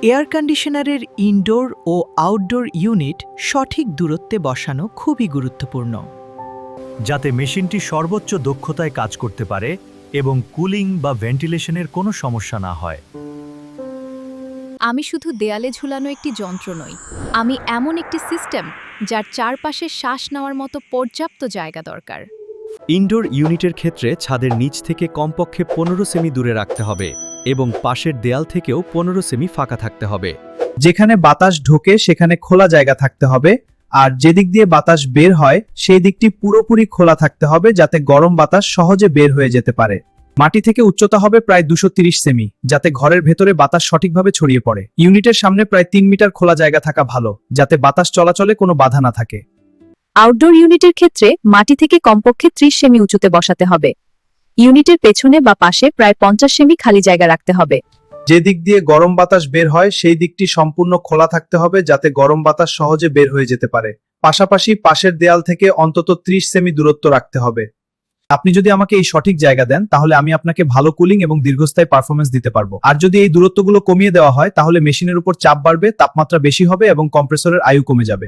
Air কন্ডিশনারের indoor ও outdoor unit সঠিক দূরত্বে বসানো খুবই গুরুত্বপূর্ণ, যাতে মেশিনটি সর্বোচ্চ দক্ষতায় কাজ করতে পারে এবং কুলিং বা ভেন্টিলেশনের কোনো সমস্যা না হয়। আমি শুধু দেয়ালে ঝুলানো একটি যন্ত্র নই, আমি এমন একটি সিস্টেম যার চারপাশে শ্বাস নেওয়ার মতো পর্যাপ্ত জায়গা দরকার। ইনডোর ইউনিটের ক্ষেত্রে ছাদের নিচ থেকে কমপক্ষে 15 সেমি দূরে রাখতে হবে এবং পাশের দেয়াল থেকেও 15 সেমি ফাঁকা থাকতে হবে। যেখানে বাতাস ঢোকে সেখানে খোলা জায়গা থাকতে হবে, আর যেদিক দিয়ে বাতাস বের হয় সেই দিকটি পুরোপুরি খোলা থাকতে হবে যাতে গরম বাতাস সহজে বের হয়ে যেতে পারে। মাটি থেকে উচ্চতা হবে প্রায় 230 সেমি, যাতে ঘরের ভেতরে বাতাস সঠিকভাবে ছড়িয়ে পড়ে। ইউনিটের সামনে প্রায় 3 মিটার খোলা জায়গা থাকা ভালো, যাতে বাতাস চলাচলে কোনো বাধা না থাকে। আউটডোর ইউনিটের ক্ষেত্রে মাটি থেকে কমপক্ষে 30 সেমি উঁচুতে বসাতে হবে। ইউনিটের পেছনে বা পাশে প্রায় 50 সেমি খালি জায়গা রাখতে হবে। যে দিক দিয়ে গরম বাতাস বের হয় সেই দিকটি সম্পূর্ণ খোলা থাকতে হবে যাতে গরম বাতাস সহজে বের হয়ে যেতে পারে। পাশাপাশি পাশের দেয়াল থেকে অন্তত 30 সেমি দূরত্ব রাখতে হবে। আপনি যদি আমাকে এই সঠিক জায়গা দেন তাহলে আমি আপনাকে ভালো কুলিং এবং দীর্ঘস্থায়ী পারফরমেন্স দিতে পারবো। আর যদি এই দূরত্বগুলো কমিয়ে দেওয়া হয় তাহলে মেশিনের উপর চাপ বাড়বে, তাপমাত্রা বেশি হবে এবং কম্প্রেসরের আয়ু কমে যাবে।